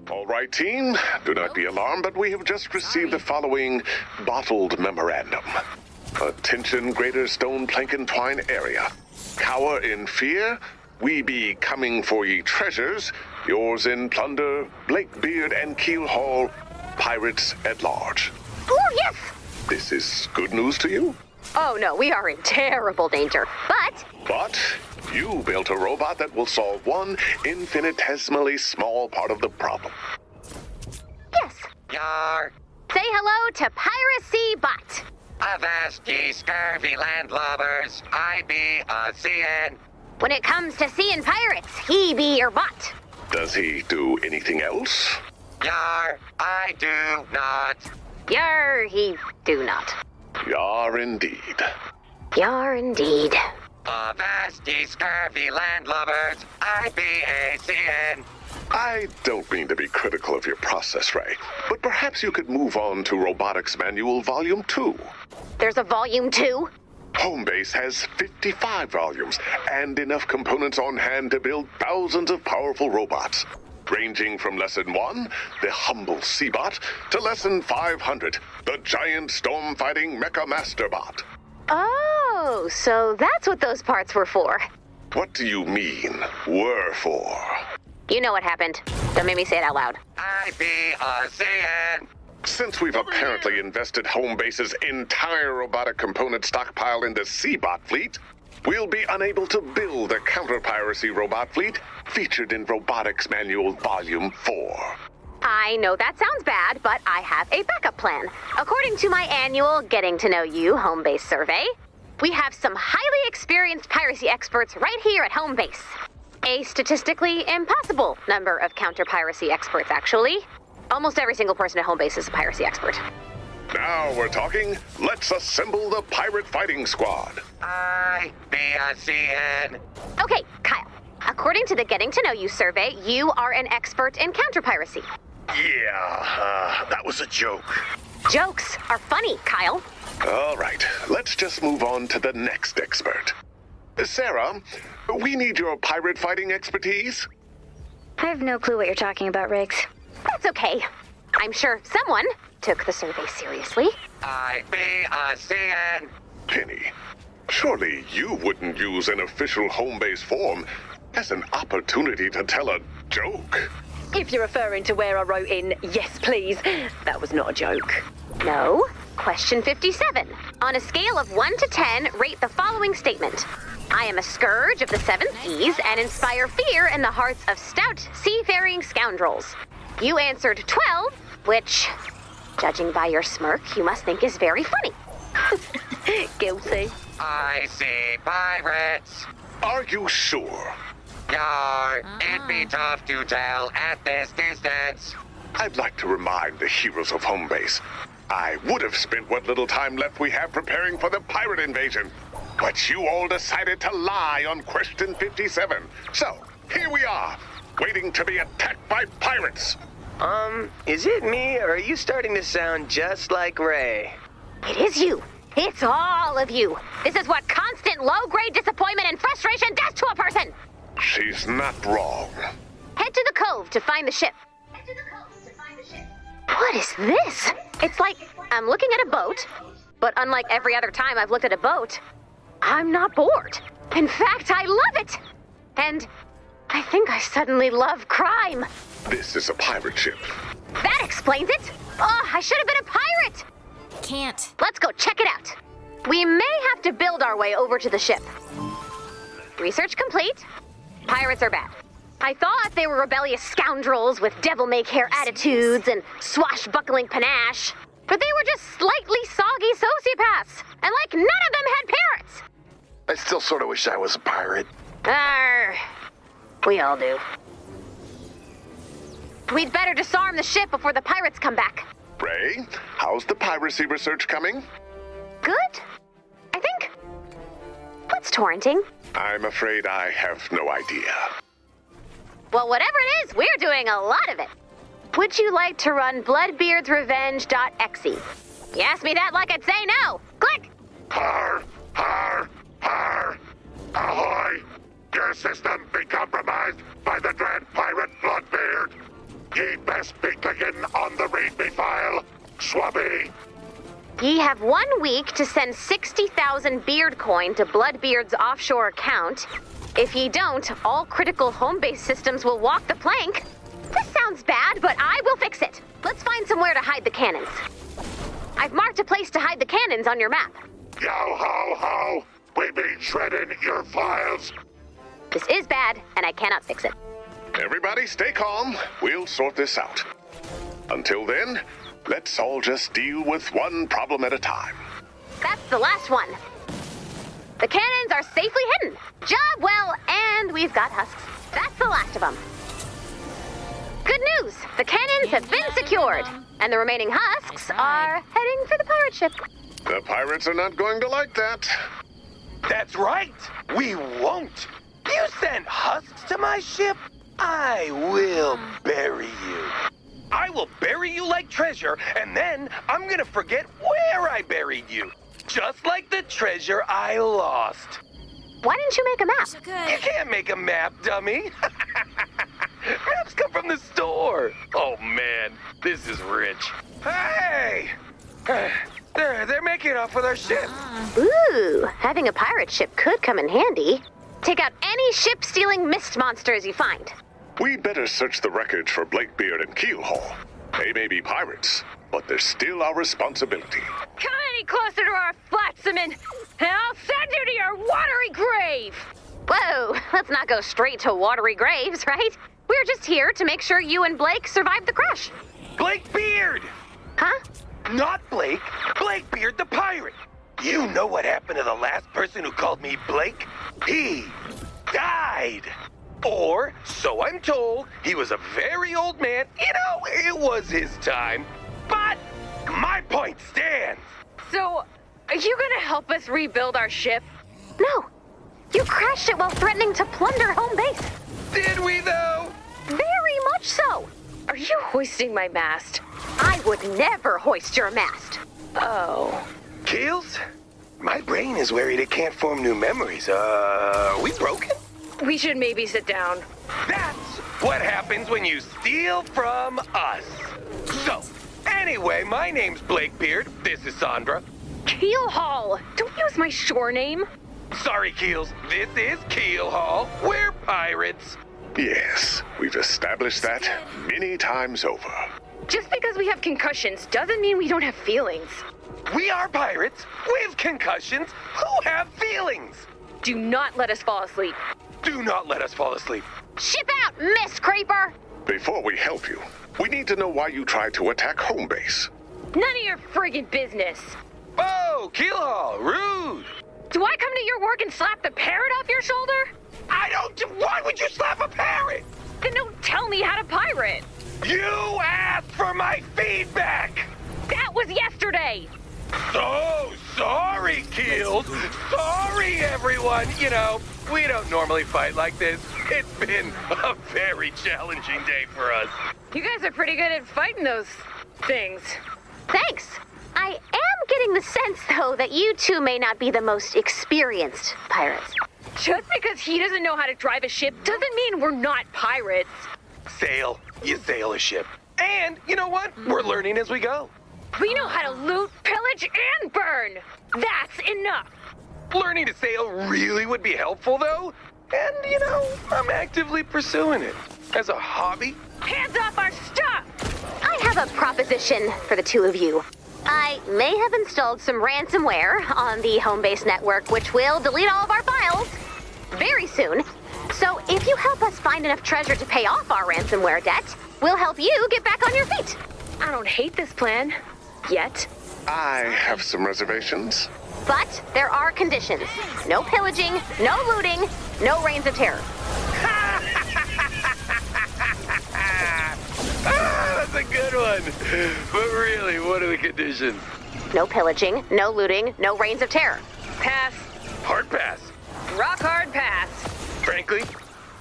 All right, team. Do not be alarmed, but we have just received the following bottled memorandum. Attention, Greater Stone Plankin Twine area. Cower in fear. We be coming for ye treasures. Yours in plunder, Blakebeard and Keelhaul, pirates at large. Oh, yes! This is good news to you? Oh, no, we are in terrible danger. But you built a robot that will solve one infinitesimally small part of the problem. Yes. Yarrr! Say hello to Piracy Bot. Avast ye scurvy landlubbers, I be a seein'. When it comes to seeing pirates, he be your bot. Does he do anything else? Yarrr, I do not. Yarrr, he do not. Yarr indeed. Yarr indeed. Avast ye scurvy landlubbers, I be a seein'. I don't mean to be critical of your process, Ray, but perhaps you could move on to Robotics Manual Volume 2. There's a volume 2? Homebase has 55 volumes and enough components on hand to build thousands of powerful robots. Ranging from Lesson 1, the humble Seabot, to Lesson 500, the giant storm-fighting Mecha Master Bot. Oh, so that's what those parts were for. What do you mean, were for? You know what happened. Don't make me say it out loud. I be a seein'. Since we've apparently invested Homebase's entire robotic component stockpile in the Seabot fleet, we'll be unable to build a counter-piracy robot fleet featured in Robotics Manual Volume 4. I know that sounds bad, but I have a backup plan. According to my annual Getting to Know You Homebase survey, we have some highly experienced piracy experts right here at Homebase. A statistically impossible number of counter-piracy experts, actually. Almost every single person at Homebase is a piracy expert. Now we're talking. Let's assemble the pirate fighting squad. I be a seein'. Okay, Kyle. According to the Getting to Know You survey, you are an expert in counter-piracy. Yeah, that was a joke. Jokes are funny, Kyle. All right, let's just move on to the next expert. Sarah, we need your pirate fighting expertise. I have no clue what you're talking about, Riggs. That's okay. I'm sure someone took the survey seriously. I be a seein'. Penny, surely you wouldn't use an official Homebase form as an opportunity to tell a joke. If you're referring to where I wrote in, yes please, that was not a joke. No. Question 57. On a scale of 1 to 10, rate the following statement. I am a scourge of the seven seas and inspire fear in the hearts of stout, seafaring scoundrels. You answered 12, which, judging by your smirk, you must think is very funny. Guilty. I see pirates. Are you sure? Yarrr, it'd be tough to tell at this distance. I'd like to remind the heroes of Homebase. I would have spent what little time left we have preparing for the pirate invasion. But you all decided to lie on question 57. So, here we are, waiting to be attacked by pirates. Is it me, or are you starting to sound just like Ray? It is you. It's all of you. This is what constant low-grade disappointment and frustration does to a person. She's not wrong. Head to the cove to find the ship. What is this? It's like I'm looking at a boat, but unlike every other time I've looked at a boat, I'm not bored. In fact, I love it. And I think I suddenly love crime. This is a pirate ship. That explains it. Oh, I should have been a pirate. Can't. Let's go check it out. We may have to build our way over to the ship. Research complete. Pirates are bad. I thought they were rebellious scoundrels with devil-may-care attitudes and swashbuckling panache. But they were just slightly soggy sociopaths. And like none of them had parents. I still sort of wish I was a pirate. Arr. We all do. We'd better disarm the ship before the pirates come back. Ray, how's the piracy research coming? Good? I think. What's torrenting? I'm afraid I have no idea. Well, whatever it is, we're doing a lot of it. Would you like to run bloodbeardsrevenge.exe? You asked me that like I'd say no. Click! Har, har, har. Ahoy! Your system be compromised by the Dread Pirate Bloodbeard. Ye best be clicking on the readme file. Swabby. Ye have 1 week to send 60,000 beard coin to Bloodbeard's offshore account. If ye don't, all critical home-based systems will walk the plank. This sounds bad, but I will fix it. Let's find somewhere to hide the cannons. I've marked a place to hide the cannons on your map. Yo ho ho. We be shredding your files. This is bad, and I cannot fix it. Everybody stay calm. We'll sort this out. Until then, let's all just deal with one problem at a time. That's the last one. The cannons are safely hidden. Job well, and we've got husks. That's the last of them. Good news! The cannons have been secured, and the remaining husks are heading for the pirate ship. The pirates are not going to like that. That's right. We won't. You sent husks to my ship? I will bury you. I will bury you like treasure, and then I'm gonna forget where I buried you. Just like the treasure I lost. Why didn't you make a map? You can't make a map, dummy. Maps come from the store. Oh, man. This is rich. Hey! They're making off with our ship. Ooh, having a pirate ship could come in handy. Take out any ship-stealing mist monsters you find. We better search the wreckage for Blakebeard and Keelhaul. They may be pirates, but they're still our responsibility. Come any closer to our Flatsaman, and I'll send you to your watery grave! Whoa, let's not go straight to watery graves, right? We're just here to make sure you and Blake survived the crash. Blakebeard! Huh? Not Blake. Blakebeard the pirate. You know what happened to the last person who called me Blake? He died. Or, so I'm told, he was a very old man. You know, it was his time. But my point stands. So, are you gonna help us rebuild our ship? No. You crashed it while threatening to plunder home base. Did we, though? Very much so. Are you hoisting my mast? I would never hoist your mast. Oh. Keels? My brain is worried it can't form new memories. Are we broken? We should maybe sit down. That's what happens when you steal from us. So, anyway, my name's Blakebeard. This is Sandra. Keelhaul! Don't use my shore name. Sorry, Keels. This is Keelhaul. We're pirates. Yes, we've established that many times over. Just because we have concussions doesn't mean we don't have feelings. We are pirates with concussions who have feelings. Do not let us fall asleep. Do not let us fall asleep. Ship out, Miss Creeper! Before we help you, we need to know why you tried to attack home base. None of your friggin' business. Oh, Keelhaul, rude. Do I come to your work and slap the parrot off your shoulder? I don't. Why would you slap a parrot? Then don't tell me how to pirate. You asked for my feedback. That was yesterday. So sorry, Keels. Sorry, everyone. You know, we don't normally fight like this. It's been a very challenging day for us. You guys are pretty good at fighting those things. Thanks. I am getting the sense, though, that you two may not be the most experienced pirates. Just because he doesn't know how to drive a ship doesn't mean we're not pirates. Sail. You sail a ship. And you know what? We're learning as we go. We know how to loot, pillage, and burn. That's enough. Learning to sail really would be helpful, though. And, you know, I'm actively pursuing it. As a hobby. Hands off our stuff! I have a proposition for the two of you. I may have installed some ransomware on the home base network, which will delete all of our files very soon. So if you help us find enough treasure to pay off our ransomware debt, we'll help you get back on your feet. I don't hate this plan. Yet. I have some reservations. But there are conditions. No pillaging, no looting, no reigns of terror. That's a good one. But really, what are the conditions? No pillaging, no looting, no reigns of terror. Pass. Hard pass. Rock hard pass. Frankly,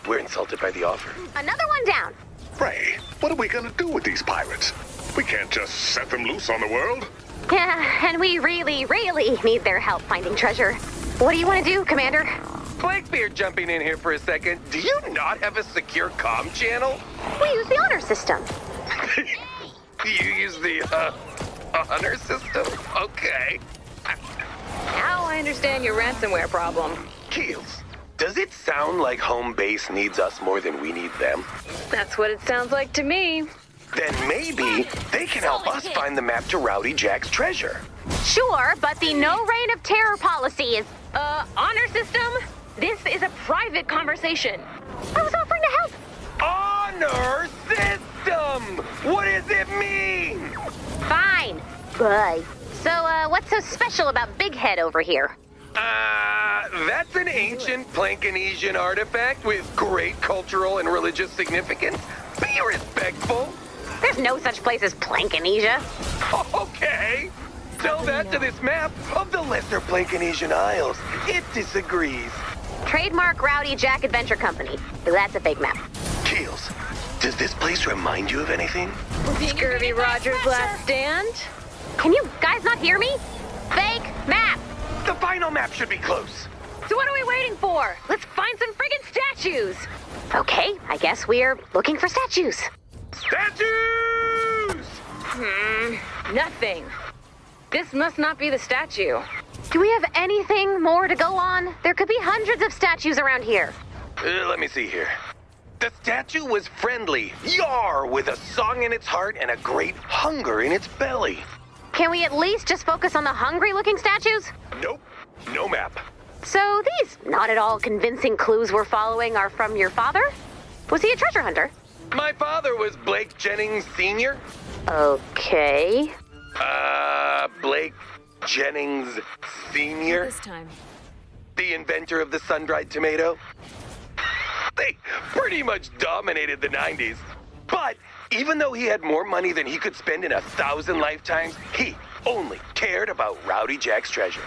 we're insulted by the offer. Another one down. Ray, what are we gonna do with these pirates? We can't just set them loose on the world. Yeah, and we really, really need their help finding treasure. What do you want to do, Commander? Blakebeard jumping in here for a second. Do you not have a secure comm channel? We use the honor system. You use the, honor system? Okay. Now I understand your ransomware problem. Keels, does it sound like home base needs us more than we need them? That's what it sounds like to me. Then maybe they can help us find the map to Rowdy Jack's treasure. Sure, but the no reign of terror policy is... Honor system? This is a private conversation. I was offering to help. Honor system! What does it mean? Fine. Bye. So, what's so special about Big Head over here? That's an ancient Plankinesian artifact with great cultural and religious significance. Be respectful. There's no such place as Plankinesian. Okay. Tell that to this map of the Lesser Plankinesian Isles. It disagrees. Trademark Rowdy Jack Adventure Company. That's a fake map. Keels, does this place remind you of anything? Scurvy Rogers' Last Stand? Can you guys not hear me? Fake map! The final map should be close. So what are we waiting for? Let's find some friggin' statues! Okay, I guess we're looking for statues. Statues! Nothing. This must not be the statue. Do we have anything more to go on? There could be hundreds of statues around here. Let me see here. The statue was friendly, Yarrr, with a song in its heart and a great hunger in its belly. Can we at least just focus on the hungry-looking statues? Nope, no map. So these not at all convincing clues we're following are from your father? Was he a treasure hunter? My father was Blake Jennings Sr. Okay. Blake Jennings Sr.? This time. The inventor of the sun-dried tomato? They pretty much dominated the 90s. But even though he had more money than he could spend in 1,000 lifetimes, he only cared about Rowdy Jack's treasure.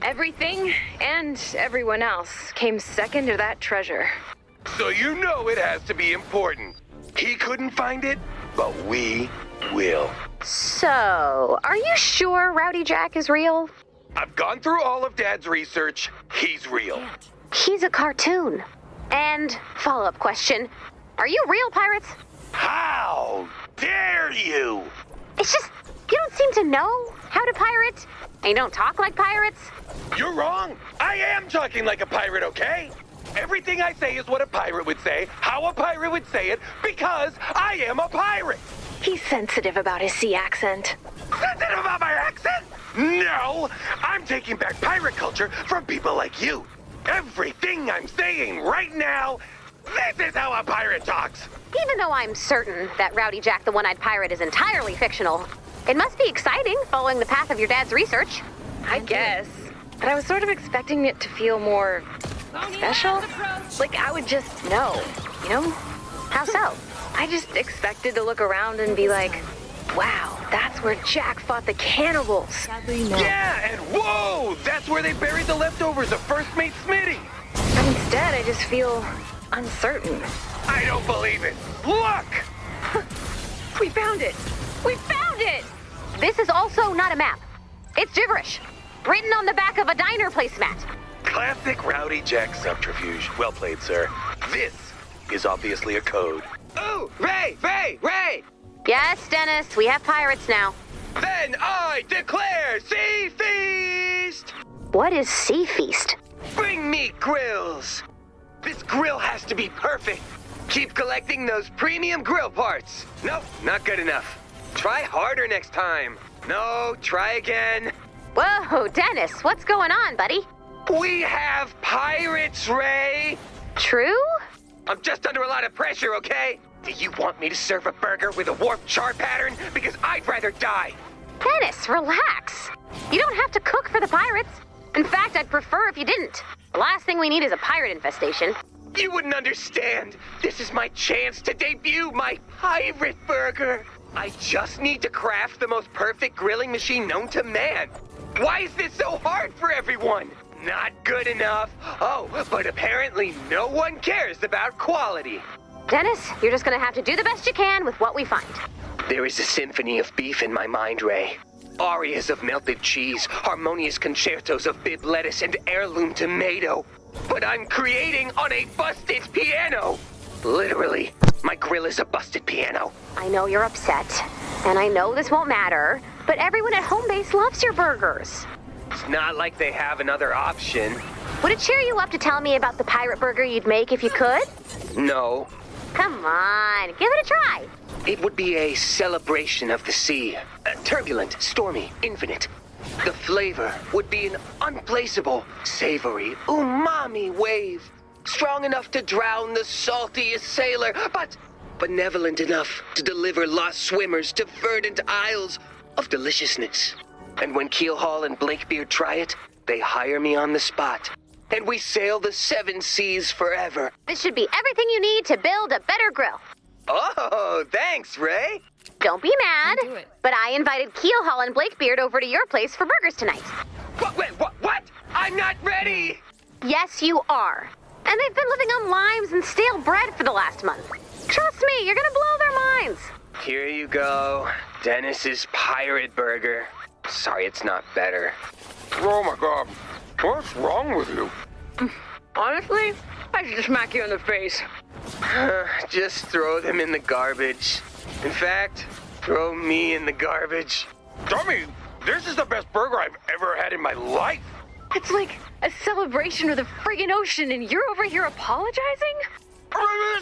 Everything and everyone else came second to that treasure. So you know it has to be important. He couldn't find it, but we will. So, are you sure Rowdy Jack is real? I've gone through all of Dad's research. He's real. He's a cartoon. And, follow-up question, are you real pirates? How dare you? It's just, you don't seem to know how to pirate, and you don't talk like pirates. You're wrong. I am talking like a pirate, okay? Everything I say is what a pirate would say, how a pirate would say it, because I am a pirate. He's sensitive about his sea accent. Sensitive about my accent? No! I'm taking back pirate culture from people like you. Everything I'm saying right now, this is how a pirate talks. Even though I'm certain that Rowdy Jack the One-Eyed Pirate is entirely fictional, it must be exciting following the path of your dad's research. I guess. But I was sort of expecting it to feel more special. Like I would just know, you know? How so? I just expected to look around and be like, wow, that's where Jack fought the cannibals. Yeah, and whoa, that's where they buried the leftovers of First Mate Smitty. But instead, I just feel uncertain. I don't believe it. Look! We found it! We found it! This is also not a map. It's gibberish, written on the back of a diner placemat. Classic Rowdy Jack subterfuge. Well played, sir. This is obviously a code. Ooh, Ray! Yes, Dennis, we have pirates now. Then I declare sea feast! What is Sea Feast? Bring me grills! This grill has to be perfect. Keep collecting those premium grill parts. Nope, not good enough. Try harder next time. No, try again. Whoa, Dennis, what's going on, buddy? We have pirates, Ray! True? I'm just under a lot of pressure, okay? Do you want me to serve a burger with a warped char pattern? Because I'd rather die. Dennis, relax. You don't have to cook for the pirates. In fact, I'd prefer if you didn't. The last thing we need is a pirate infestation. You wouldn't understand. This is my chance to debut my pirate burger. I just need to craft the most perfect grilling machine known to man. Why is this so hard for everyone? Not good enough. Oh, but apparently no one cares about quality. Dennis, you're just gonna have to do the best you can with what we find. There is a symphony of beef in my mind, Ray. Arias of melted cheese, harmonious concertos of bib lettuce and heirloom tomato. but I'm creating on a busted piano. Literally, my grill is a busted piano. I know you're upset, and I know this won't matter, but everyone at home base loves your burgers. It's not like they have another option. Would it cheer you up to tell me about the pirate burger you'd make if you could? No, Come on, give it a try. it would be a celebration of the sea. Turbulent, stormy, infinite. The flavor would be an unplaceable, savory, umami wave. Strong enough to drown the saltiest sailor, but benevolent enough to deliver lost swimmers to verdant isles of deliciousness. And when Keelhaul and Blakebeard try it, they hire me on the spot. And we sail the 7 seas forever. This should be everything you need to build a better grill. Oh, thanks, Ray. Don't be mad, do it. but I invited Keelhaul and Blakebeard over to your place for burgers tonight. What? I'm not ready! Yes, you are. And they've been living on limes and stale bread for the last month. Trust me, you're gonna blow their minds. Here you go. Dennis's pirate burger. Sorry it's not better. Oh my god. What's wrong with you? Honestly, I should just smack you in the face. Just throw them in the garbage. In fact, throw me in the garbage. Dummy, this is the best burger I've ever had in my life. It's like a celebration of the friggin' ocean, and you're over here apologizing?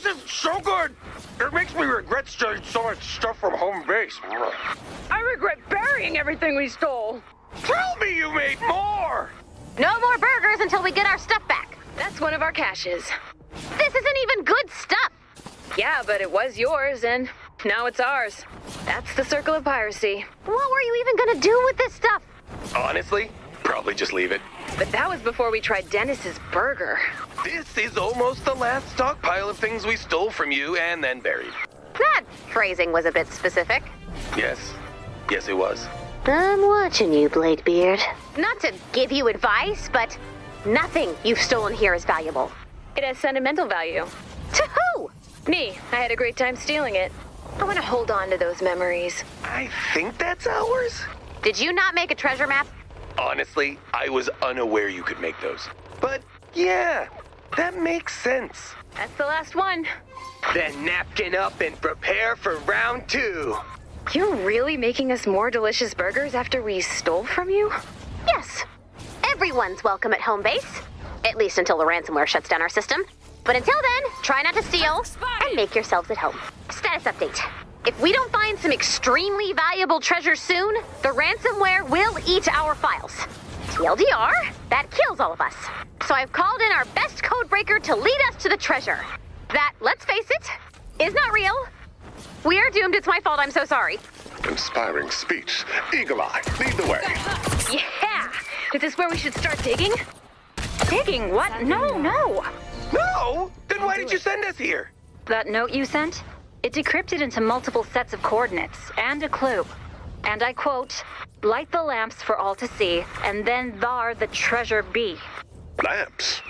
This is so good. It makes me regret stealing so much stuff from home base. I regret burying everything we stole. Tell me you made more. No more burgers until we get our stuff back. That's one of our caches. This isn't even good stuff. Yeah, but it was yours, and now it's ours. That's the circle of piracy. What were you even gonna do with this stuff? Honestly, probably just leave it. But that was before we tried Dennis's burger. This is almost the last stockpile of things we stole from you and then buried. That phrasing was a bit specific. Yes, it was. I'm watching you, Blakebeard. Not to give you advice, but nothing you've stolen here is valuable. It has sentimental value. To who? Me, I had a great time stealing it. I want to hold on to those memories. I think that's ours. Did you not make a treasure map? Honestly, I was unaware you could make those. But yeah, that makes sense. That's the last one. Then napkin up and prepare for round 2. You're really making us more delicious burgers after we stole from you? Yes. Everyone's welcome at home base. At least until the ransomware shuts down our system. But until then, try not to steal and make yourselves at home. Status update. If we don't find some extremely valuable treasure soon, the ransomware will eat our files. TLDR, that kills all of us. So I've called in our best codebreaker to lead us to the treasure. That, let's face it, is not real. We are doomed. It's my fault. I'm so sorry. Inspiring speech. Eagle Eye, lead the way. Yeah! Is this where we should start digging? Digging? What? No. No? Then why did you send us here? That note you sent? It decrypted into multiple sets of coordinates and a clue. And I quote, "Light the lamps for all to see, and then thar the treasure be." Lamps.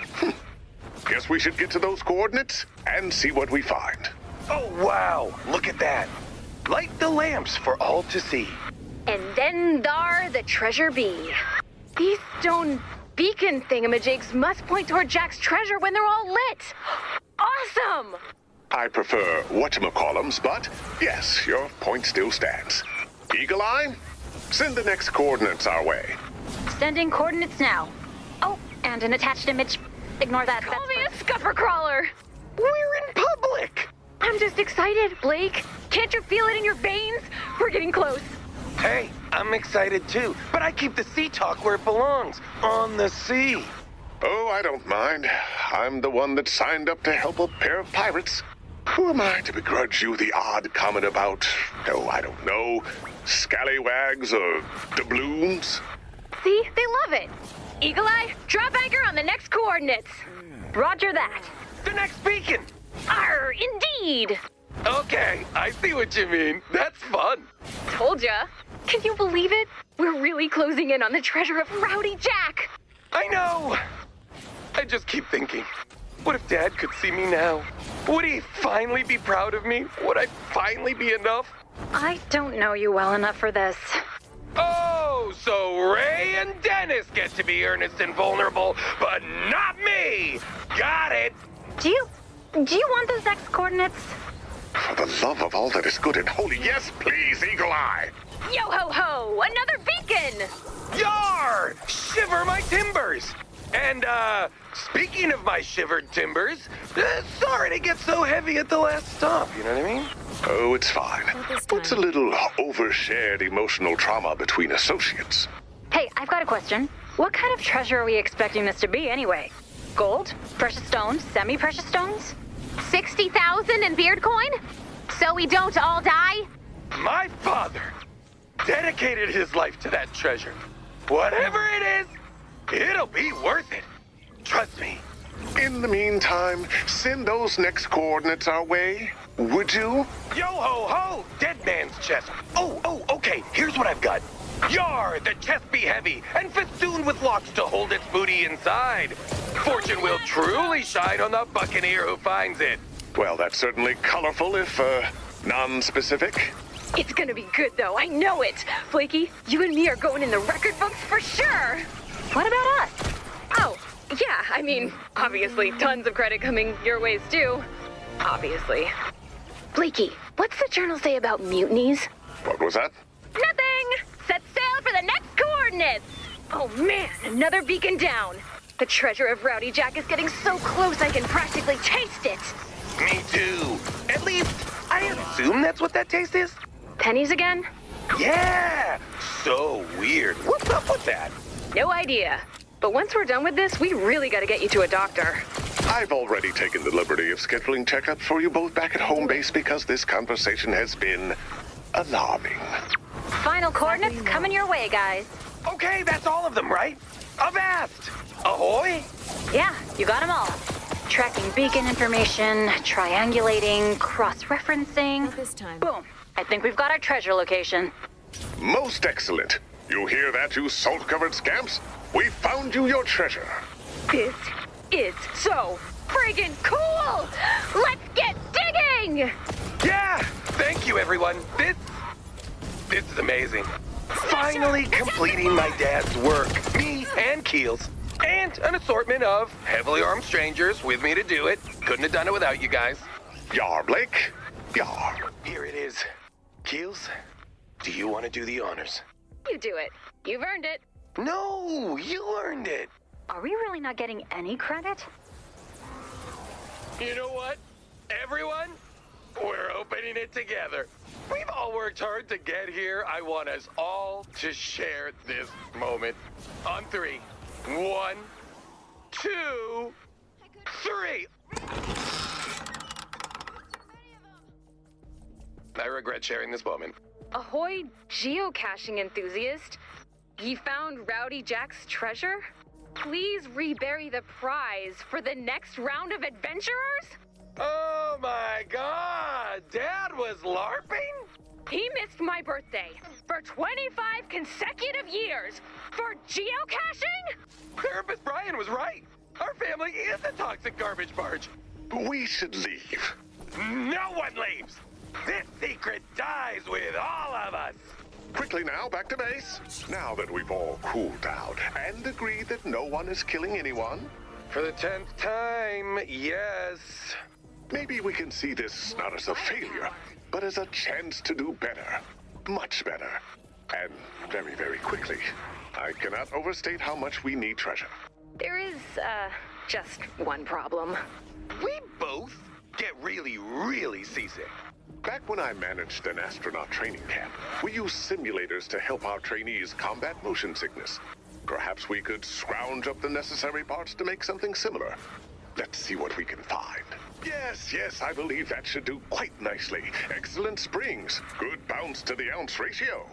Guess we should get to those coordinates and see what we find. Oh wow, look at that. Light the lamps for all to see. And then thar the treasure be. These stone beacon thingamajigs must point toward Jack's treasure when they're all lit. Awesome! I prefer whatchamacallums, but yes, your point still stands. Eagle Eye, send the next coordinates our way. Sending coordinates now. Oh, and an attached image. Ignore that. Call me a scupper crawler. We're in public. I'm just excited, Blake. Can't you feel it in your veins? We're getting close. Hey, I'm excited too, but I keep the sea talk where it belongs, on the sea. Oh, I don't mind. I'm the one that signed up to help a pair of pirates. Who am I to begrudge you the odd comment about, oh, I don't know, scallywags or doubloons? See? They love it. Eagle Eye, drop anchor on the next coordinates. Roger that. The next beacon. Arr, indeed. Okay, I see what you mean. That's fun. Told ya. Can you believe it? We're really closing in on the treasure of Rowdy Jack. I know. I just keep thinking, what if Dad could see me now? Would he finally be proud of me? Would I finally be enough? I don't know you well enough for this. Oh, Oh, so Ray and Dennis get to be earnest and vulnerable, but not me! Got it! Do you want those next coordinates? For the love of all that is good and holy, yes, please, Eagle Eye! Yo ho ho! Another beacon! Yarrr! Shiver my timbers! And, speaking of my shivered timbers, sorry to get so heavy at the last stop, you know what I mean? Oh, it's fine. What's a little overshared emotional trauma between associates? Hey, I've got a question. What kind of treasure are we expecting this to be anyway? Gold? Precious stones? Semi-precious stones? 60,000 in beard coin? So we don't all die? My father dedicated his life to that treasure. Whatever it is, it'll be worth it. Trust me. In the meantime, send those next coordinates our way, would you? Yo ho ho! Dead man's chest. Oh, okay. Here's what I've got. Yarr, the chest be heavy and festooned with locks to hold its booty inside. Fortune will truly shine on the buccaneer who finds it. Well, that's certainly colorful if, non-specific. It's gonna be good though, I know it! Blakey, you and me are going in the record books for sure! What about us? Oh, yeah, I mean, obviously, tons of credit coming your ways too. Obviously. Blakey, what's the journal say about mutinies? What was that? Nothing! Set sail for the next coordinates! Oh man, another beacon down! The treasure of Rowdy Jack is getting so close I can practically taste it! Me too. At least, I assume that's what that taste is. Pennies again? Yeah! So weird. What's up with that? No idea. But once we're done with this, we really gotta get you to a doctor. I've already taken the liberty of scheduling checkups for you both back at home base because this conversation has been alarming. Final coordinates coming your way, guys. Okay, that's all of them, right? Avast! Ahoy! Yeah, you got them all. Tracking beacon information, triangulating, cross-referencing. This time. Boom. I think we've got our treasure location. Most excellent. You hear that, you salt-covered scamps? We found you your treasure. This is so friggin' cool! Let's get digging! Yeah! Thank you, everyone. This is amazing. Finally completing my dad's work. Me and Keels. And an assortment of heavily armed strangers with me to do it. Couldn't have done it without you guys. Yarr, Blake. Yarr. Here it is. Keels, do you want to do the honors? You do it. You've earned it. No, you earned it. Are we really not getting any credit? You know what? Everyone, we're opening it together. We've all worked hard to get here. I want us all to share this moment. On 3. 1, 2, 3. I regret sharing this moment. Ahoy, geocaching enthusiast. You found Rowdy Jack's treasure? Please rebury the prize for the next round of adventurers? Oh my god! Dad was LARPing? He missed my birthday for 25 consecutive years for geocaching? Therapist Brian was right. Our family is a toxic garbage barge. We should leave. No one leaves. This secret dies with all of us. Quickly now, back to base. Now that we've all cooled down and agreed that no one is killing anyone, For the 10th time, yes. maybe we can see this not as a failure, but as a chance to do better. Much better. And very, very quickly. I cannot overstate how much we need treasure. There is, just one problem. We both get really, really seasick. Back when I managed an astronaut training camp, we used simulators to help our trainees combat motion sickness. Perhaps we could scrounge up the necessary parts to make something similar. Let's see what we can find. Yes, I believe that should do quite nicely. Excellent springs, good bounce to the ounce ratio.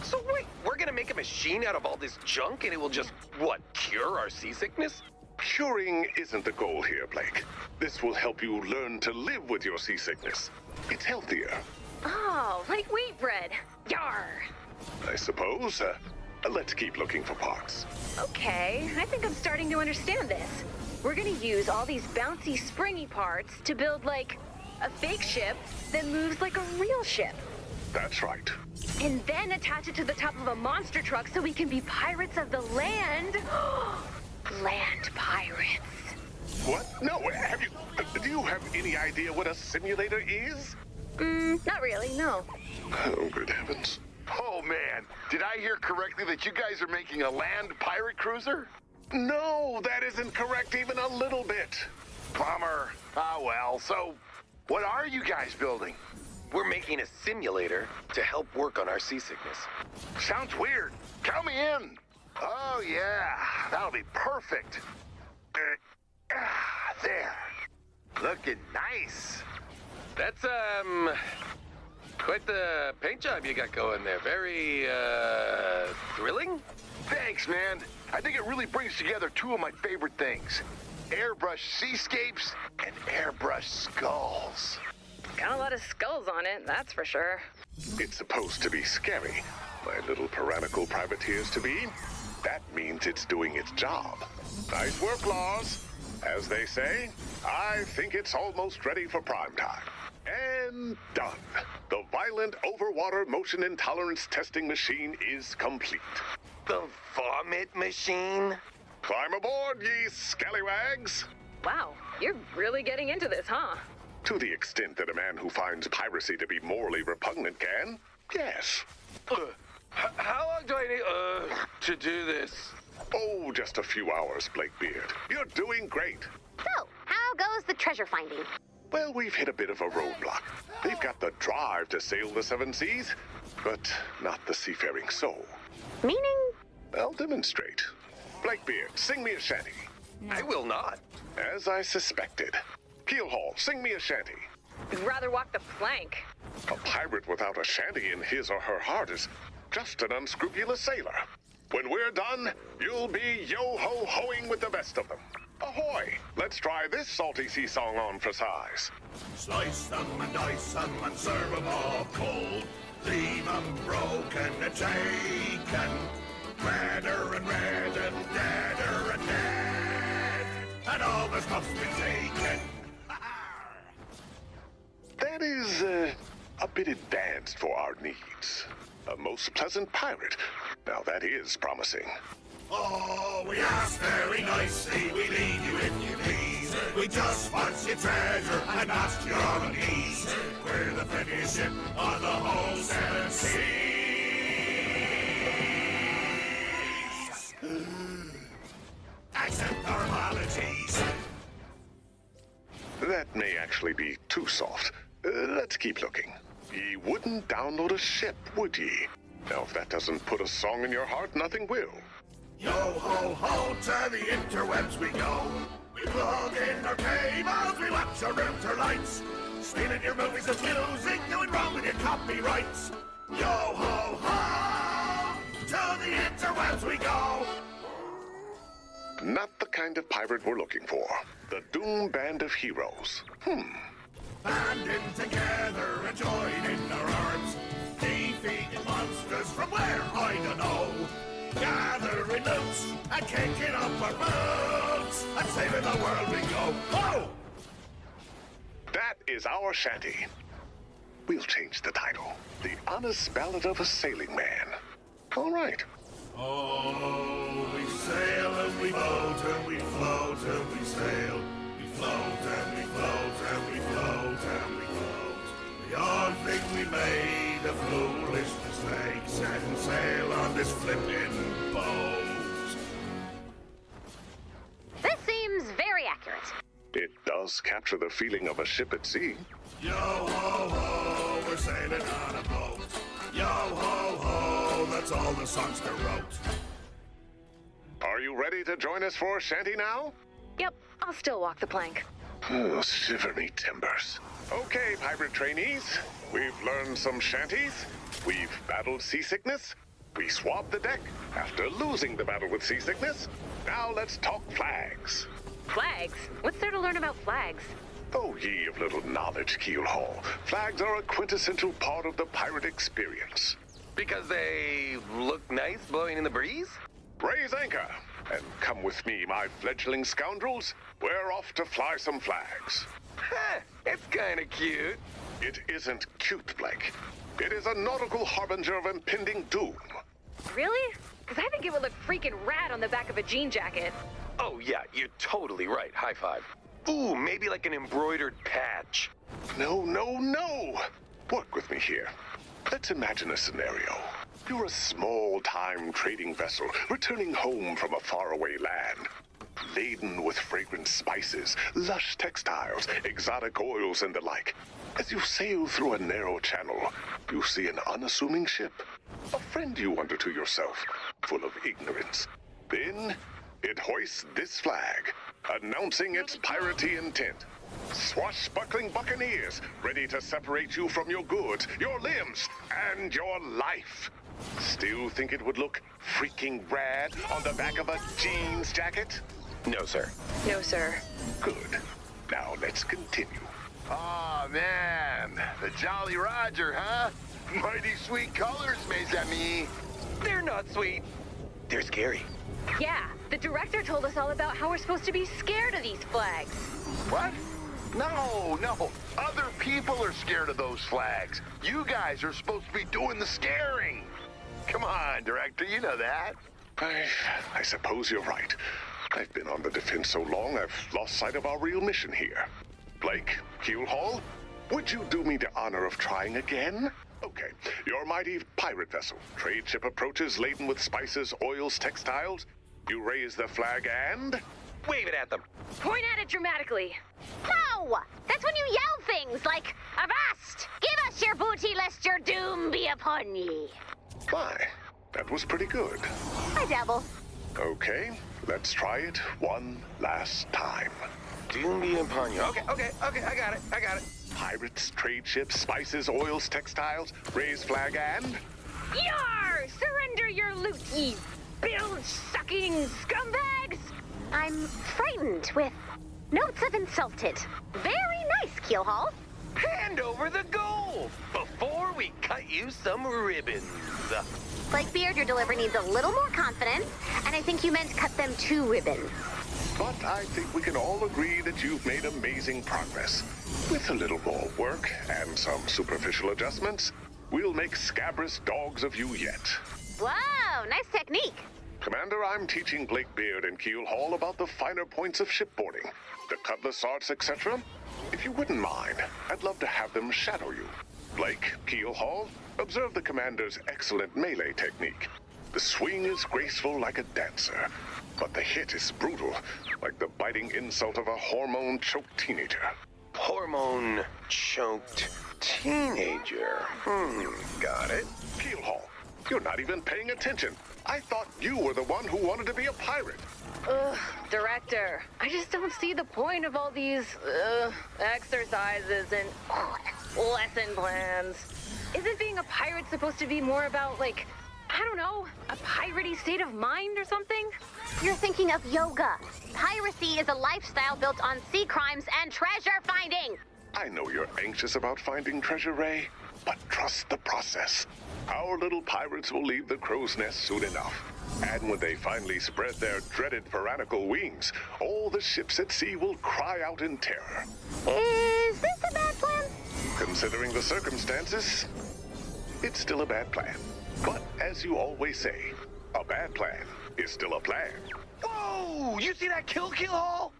So wait, we're gonna make a machine out of all this junk and it will just, what, cure our seasickness? Curing isn't the goal here, Blake. This will help you learn to live with your seasickness. It's healthier, Oh, like wheat bread. Yarr. I suppose. Let's keep looking for parts. Okay, I think I'm starting to understand this. We're gonna use all these bouncy, springy parts to build, like, a fake ship that moves like a real ship. That's right. And then attach it to the top of a monster truck so we can be pirates of the land. Land pirates. What? No, do you have any idea what a simulator is? Not really, no. Oh, good heavens. Oh, man. Did I hear correctly that you guys are making a land pirate cruiser? No, that isn't correct even a little bit. Bummer. Ah, well, so what are you guys building? We're making a simulator to help work on our seasickness. Sounds weird. Count me in. Oh, yeah. That'll be perfect. There. Looking nice. That's, quite the paint job you got going there. Very, thrilling? Thanks, man. I think it really brings together two of my favorite things. Airbrush seascapes and airbrush skulls. Got a lot of skulls on it, that's for sure. It's supposed to be scary. My little tyrannical privateers to be. That means it's doing its job. Nice work, Lars. As they say, I think it's almost ready for prime time. And done. The violent overwater motion intolerance testing machine is complete. The vomit machine? Climb aboard, ye scallywags! Wow, you're really getting into this, huh? To the extent that a man who finds piracy to be morally repugnant can, yes. How long do I need, to do this? Oh, just a few hours, Blakebeard. You're doing great. So, how goes the treasure finding? Well, we've hit a bit of a roadblock. They've got the drive to sail the seven seas, but not the seafaring soul. Meaning? I'll demonstrate. Blakebeard, sing me a shanty. I will not. As I suspected. Keelhaul, sing me a shanty. I'd rather walk the plank. A pirate without a shanty in his or her heart is just an unscrupulous sailor. When we're done, you'll be yo-ho-hoing with the best of them. Ahoy! Let's try this salty sea song on for size. Slice them and dice them and serve them all cold. Leave them broken and taken. Redder and red and deader and dead. And all the stuff's been taken. That is a bit advanced for our needs. A most pleasant pirate. Now that is promising. Oh, we ask very nicely, we leave you if you please. We just want your treasure and ask you on the knees. We're the prettiest ship on the whole seven seas. Accept our apologies. That may actually be too soft. Let's keep looking. Ye wouldn't download a ship, would ye? Now, if that doesn't put a song in your heart, nothing will. Yo-ho-ho, to the interwebs we go. We plug in our cables, we watch our router lights. Stealing your movies and music, doing wrong with your copyrights. Yo-ho-ho, to the interwebs we go. Not the kind of pirate we're looking for. The Doom Band of Heroes. Banding together and joining our arms. Defeating monsters from where I don't know. Gathering loot and kicking up our boots. And saving the world we go. Oh! That is our shanty. We'll change the title. The Honest Ballad of a Sailing Man. All right. Oh, we sail and we float and we float and we sail. We float and we float and we float and we float. We all think we made a foolish mistake, setting sail on this flippin' boat. This seems very accurate. It does capture the feeling of a ship at sea. Yo ho ho, we're sailing on a boat. Yo ho ho, that's all the songster wrote. Are you ready to join us for a shanty now? Yep, I'll still walk the plank. Oh, shiver me timbers. Okay, pirate trainees. We've learned some shanties. We've battled seasickness. We swabbed the deck after losing the battle with seasickness. Now let's talk flags. Flags? What's there to learn about flags? Oh, ye of little knowledge, Keelhaul. Flags are a quintessential part of the pirate experience. Because they look nice blowing in the breeze? Raise anchor, and come with me, my fledgling scoundrels. We're off to fly some flags. Heh, it's kinda cute. It isn't cute, Blake. It is a nautical harbinger of impending doom. Really? Because I think it would look freaking rad on the back of a jean jacket. Oh, yeah, you're totally right. High five. Ooh, maybe like an embroidered patch. No, no, no! Work with me here. Let's imagine a scenario. You're a small-time trading vessel returning home from a faraway land. Laden with fragrant spices, lush textiles, exotic oils, and the like. As you sail through a narrow channel, you see an unassuming ship. A friend you wonder to yourself, full of ignorance. Then, it hoists this flag, announcing its piratey intent. Swashbuckling buccaneers, ready to separate you from your goods, your limbs, and your life. Still think it would look freaking rad on the back of a jeans jacket? No, sir. No, sir. Good. Now let's continue. Aw, man. The Jolly Roger, huh? Mighty sweet colors, mes amis. They're not sweet. They're scary. Yeah, the director told us all about how we're supposed to be scared of these flags. What? No, no. Other people are scared of those flags. You guys are supposed to be doing the scaring. Come on, director, you know that. I suppose you're right. I've been on the defense so long, I've lost sight of our real mission here. Blake, Keelhaul, would you do me the honor of trying again? Okay, your mighty pirate vessel. Trade ship approaches laden with spices, oils, textiles. You raise the flag and... Wave it at them. Point at it dramatically. No! That's when you yell things like, Avast! Give us your booty lest your doom be upon ye. My, that was pretty good. I dabble. Okay, let's try it one last time. Doom be upon you. Okay, I got it. Pirates, trade ships, spices, oils, textiles, raise flag and... Yarrr! Surrender your loot, ye bilge-sucking scumbags! I'm frightened with notes of insulted. Very nice, Keelhaul. Hand over the gold before we cut you some ribbons. Blakebeard, your delivery needs a little more confidence, and I think you meant cut them 2 ribbons. But I think we can all agree that you've made amazing progress. With a little more work and some superficial adjustments, we'll make scabrous dogs of you yet. Whoa, nice technique. Commander, I'm teaching Blakebeard and Keelhaul about the finer points of shipboarding, the cutlass arts, etc. If you wouldn't mind, I'd love to have them shadow you. Blake, Keelhaul, observe the commander's excellent melee technique. The swing is graceful like a dancer, but the hit is brutal, like the biting insult of a hormone-choked teenager. Hormone-choked teenager. Got it. Keelhaul, you're not even paying attention. I thought you were the one who wanted to be a pirate. Ugh, director. I just don't see the point of all these, exercises and lesson plans. Isn't being a pirate supposed to be more about, like, I don't know, a piratey state of mind or something? You're thinking of yoga. Piracy is a lifestyle built on sea crimes and treasure finding. I know you're anxious about finding treasure, Ray, but trust the process. Our little pirates will leave the crow's nest soon enough. And when they finally spread their dreaded tyrannical wings, all the ships at sea will cry out in terror. Is this a bad plan? Considering the circumstances, it's still a bad plan. But as you always say, a bad plan is still a plan. Whoa! You see that kill hall?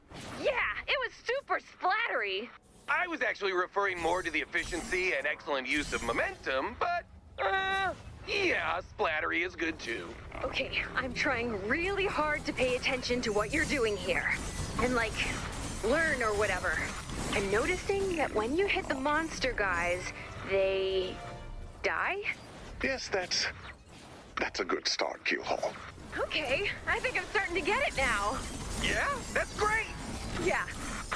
Yeah, it was super splattery. I was actually referring more to the efficiency and excellent use of momentum, but, yeah, splattery is good too. Okay, I'm trying really hard to pay attention to what you're doing here. And, like, learn or whatever. I'm noticing that when you hit the monster guys, they die? Yes, that's a good start, Keelhaul. Okay, I think I'm starting to get it now. Yeah, that's great. Yeah,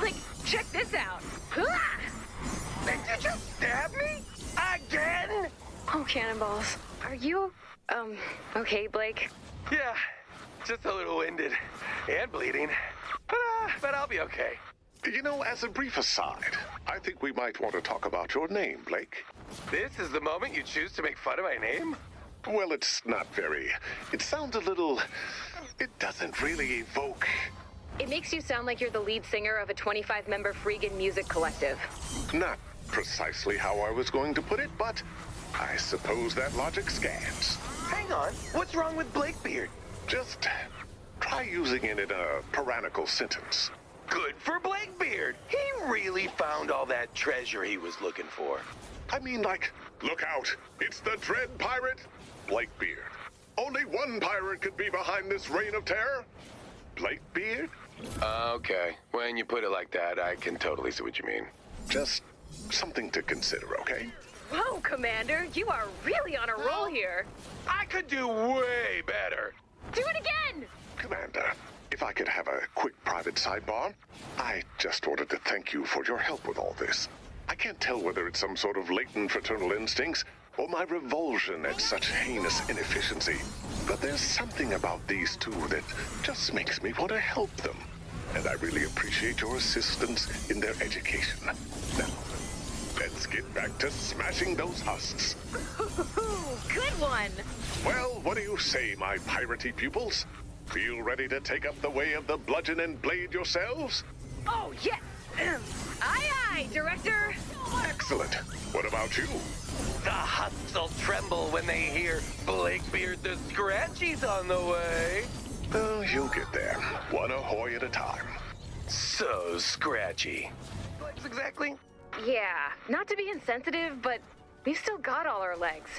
like, check this out. Ah! Did you just stab me? Again? Oh, cannonballs. Are you, okay, Blake? Yeah, just a little winded and bleeding. But I'll be okay. You know, as a brief aside, I think we might want to talk about your name, Blake. This is the moment you choose to make fun of my name? Well, it's not very... It sounds a little... It doesn't really evoke... It makes you sound like you're the lead singer of a 25-member Freegan music collective. Not precisely how I was going to put it, but I suppose that logic scans. Hang on, what's wrong with Blakebeard? Just try using it in a tyrannical sentence. Good for Blakebeard. He really found all that treasure he was looking for. I mean, like, look out, it's the Dread Pirate, Blakebeard. Only one pirate could be behind this reign of terror. Blakebeard? Okay, when you put it like that, I can totally see what you mean. Just something to consider, okay? Whoa, Commander, you are really on a roll here. I could do way better. Do it again! Commander, if I could have a quick private sidebar, I just wanted to thank you for your help with all this. I can't tell whether it's some sort of latent fraternal instincts or my revulsion at such heinous inefficiency, but there's something about these two that just makes me want to help them. And I really appreciate your assistance in their education. Now, let's get back to smashing those husks. Good one! Well, what do you say, my piratey pupils? Feel ready to take up the way of the bludgeon and blade yourselves? Oh, yes! Aye, aye, Director! Excellent. What about you? The husks will tremble when they hear Blakebeard the Scratchy's on the way. Oh, you'll get there. One ahoy at a time. So scratchy. Legs exactly? Yeah, not to be insensitive, but we've still got all our legs.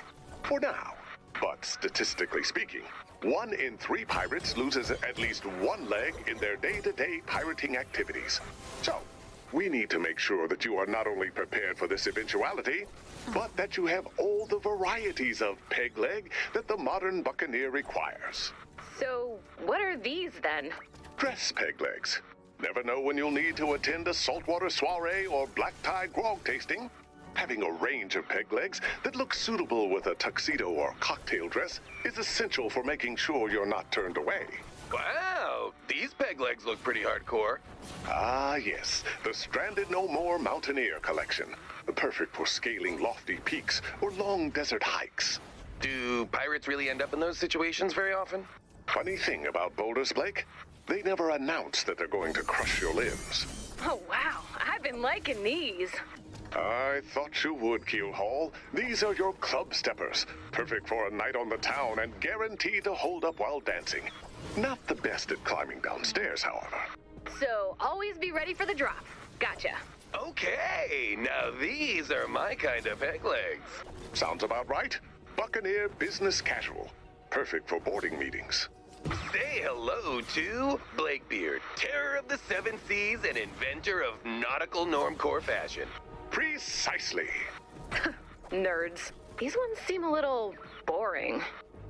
For now. But statistically speaking, 1 in 3 pirates loses at least one leg in their day-to-day pirating activities. So, we need to make sure that you are not only prepared for this eventuality, but that you have all the varieties of peg leg that the modern buccaneer requires. So, what are these then? Dress peg legs. Never know when you'll need to attend a saltwater soiree or black tie grog tasting. Having a range of peg legs that look suitable with a tuxedo or cocktail dress is essential for making sure you're not turned away. Wow, these peg legs look pretty hardcore. Ah, yes, the Stranded No More Mountaineer collection. Perfect for scaling lofty peaks or long desert hikes. Do pirates really end up in those situations very often? Funny thing about boulders, Blake, they never announce that they're going to crush your limbs. Oh, wow, I've been liking these. I thought you would, Keelhaul. These are your club steppers, perfect for a night on the town and guaranteed to hold up while dancing. Not the best at climbing downstairs, however. So, always be ready for the drop. Gotcha. Okay, now these are my kind of peg legs. Sounds about right. Buccaneer Business Casual. Perfect for boarding meetings. Say hello to Blakebeard, terror of the 7 seas and inventor of nautical normcore fashion. Precisely. Nerds. These ones seem a little boring.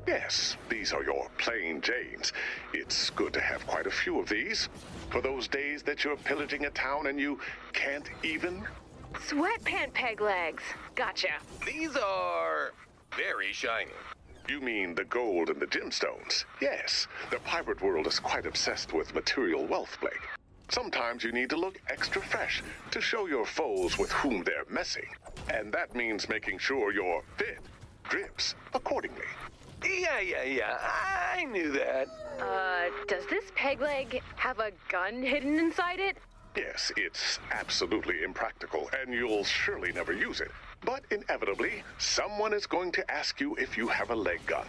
Yes, these are your plain Janes. It's good to have quite a few of these. For those days that you're pillaging a town and you can't even... Sweatpant peg legs. Gotcha. These are very shiny. You mean the gold and the gemstones? Yes, the pirate world is quite obsessed with material wealth, Blake. Sometimes you need to look extra fresh to show your foes with whom they're messing. And that means making sure your fit drips accordingly. Yeah, I knew that. Does this peg leg have a gun hidden inside it? Yes, it's absolutely impractical, and you'll surely never use it. But inevitably, someone is going to ask you if you have a leg gun.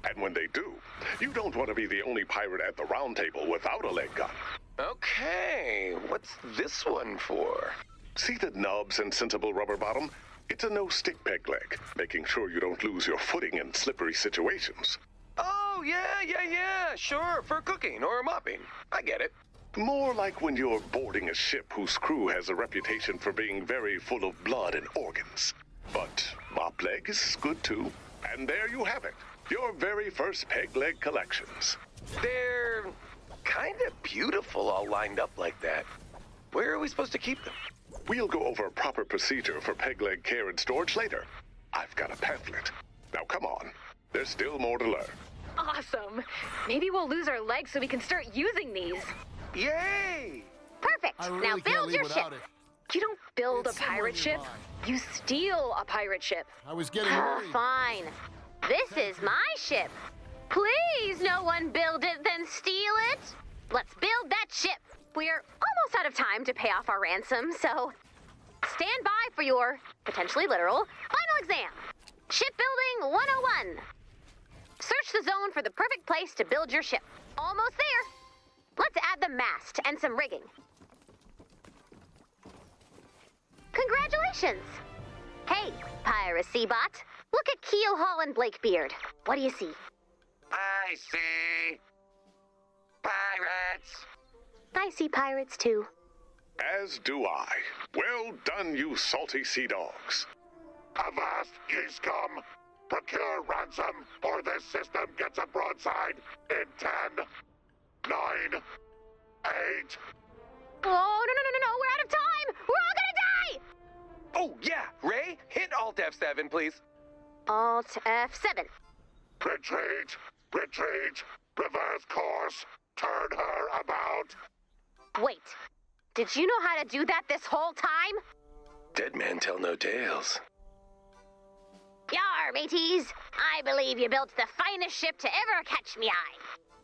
And when they do, you don't want to be the only pirate at the round table without a leg gun. Okay, what's this one for? See the nubs and sensible rubber bottom? It's a no-stick peg leg, making sure you don't lose your footing in slippery situations. Oh, yeah, sure, for cooking or mopping. I get it. More like when you're boarding a ship whose crew has a reputation for being very full of blood and organs. But mop leg is good too. And there you have it, your very first peg leg collections. They're kind of beautiful all lined up like that. Where are we supposed to keep them? We'll go over a proper procedure for peg leg care and storage later. I've got a pamphlet. Now come on, there's still more to learn. Awesome. Maybe we'll lose our legs so we can start using these. Yay! Perfect. I really Now can't build leave your without ship. it. You don't build It's a pirate ship. somewhere You steal a pirate ship. I was getting worried. Fine. This is my ship. Please, no one build it, then steal it. Let's build that ship. We're almost out of time to pay off our ransom, so Stand by for your, potentially literal, final exam. Shipbuilding 101. Search the zone for the perfect place to build your ship. Almost there. Let's add the mast and some rigging. Congratulations! Hey, Piracy Bot. Look at Keelhaul and Blakebeard. What do you see? I see pirates. I see pirates too. As do I. Well done, you salty sea dogs. Avast, ye scum! Procure ransom, or this system gets a broadside in 10, 9, 8. Oh, no, we're out of time! We're all gonna die! Oh, yeah, Ray, hit Alt F7, please. Alt F7. Retreat! Retreat! Reverse course! Turn her about! Wait, did you know how to do that this whole time? Dead man tell no tales. Yarr, mateys! I believe you built the finest ship to ever catch me eye.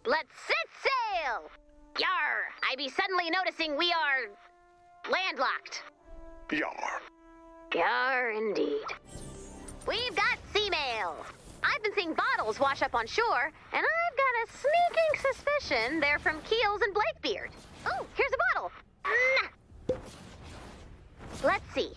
Let's set sail! Yarr, I be suddenly noticing we are landlocked. Yarr. Yarr, indeed. We've got sea mail. I've been seeing bottles wash up on shore, and I've got a sneaking suspicion they're from Keels and Blakebeard. Oh, here's a bottle. Let's see.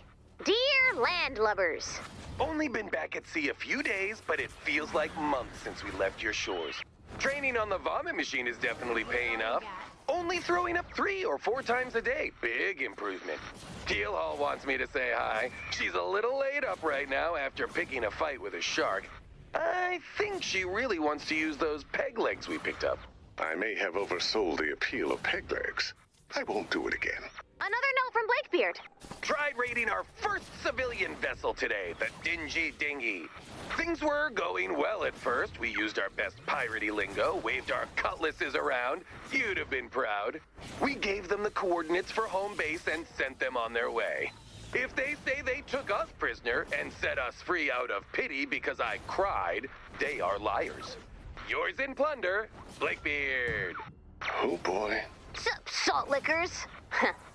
Dear landlubbers. Only been back at sea a few days, but it feels like months since we left your shores. Training on the vomit machine is definitely paying off. Only throwing up 3 or 4 times a day. Big improvement. Keelhaul wants me to say hi. She's a little laid up right now after picking a fight with a shark. I think she really wants to use those peg legs we picked up. I may have oversold the appeal of peg legs. I won't do it again. Another note from Blakebeard. Tried raiding our first civilian vessel today, the Dingy Dinghy. Things were going well at first. We used our best piratey lingo, waved our cutlasses around. You'd have been proud. We gave them the coordinates for home base and sent them on their way. If they say they took us prisoner and set us free out of pity because I cried, they are liars. Yours in plunder, Blakebeard. Oh boy. Sup, salt lickers?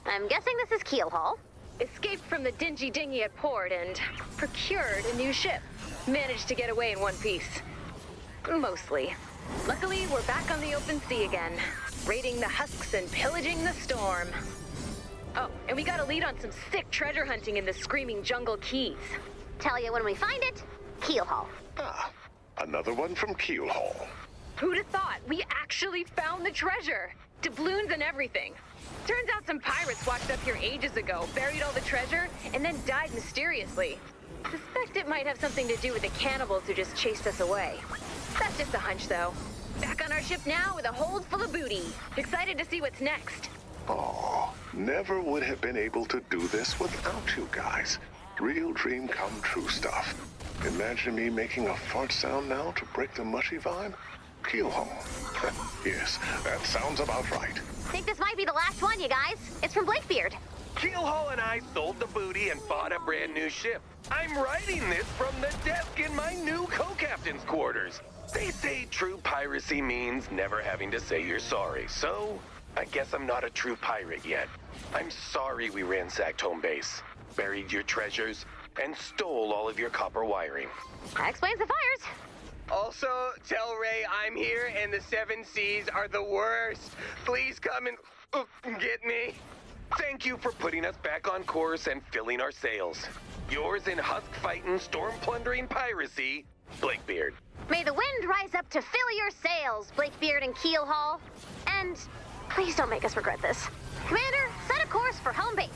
I'm guessing this is Keelhaul. Escaped from the dingy dinghy at port and procured a new ship. Managed to get away in one piece. Mostly. Luckily, we're back on the open sea again, raiding the husks and pillaging the storm. Oh, and we got a lead on some sick treasure hunting in the Screaming Jungle Keys. Tell you when we find it, Keelhaul. Ah, another one from Keelhaul. Who'd have thought? We actually found the treasure! Doubloons and everything. Turns out some pirates washed up here ages ago, buried all the treasure, and then died mysteriously. Suspect it might have something to do with the cannibals who just chased us away. That's just a hunch, though. Back on our ship now with a hold full of booty. Excited to see what's next. Oh, never would have been able to do this without you guys. Real dream come true stuff. Imagine me making a fart sound now to break the mushy vibe? Keelhaul. Yes, that sounds about right. Think this might be the last one, you guys. It's from Blakebeard. Keelhaul and I sold the booty and bought a brand new ship. I'm writing this from the desk in my new co-captain's quarters. They say true piracy means never having to say you're sorry, so I guess I'm not a true pirate yet. I'm sorry we ransacked home base, buried your treasures, and stole all of your copper wiring. That explains the fires. Also, tell Ray I'm here and the 7 Seas are the worst. Please come and get me. Thank you for putting us back on course and filling our sails. Yours in husk-fighting, storm-plundering piracy, Blakebeard. May the wind rise up to fill your sails, Blakebeard and Keelhaul. And please don't make us regret this. Commander, set a course for home base.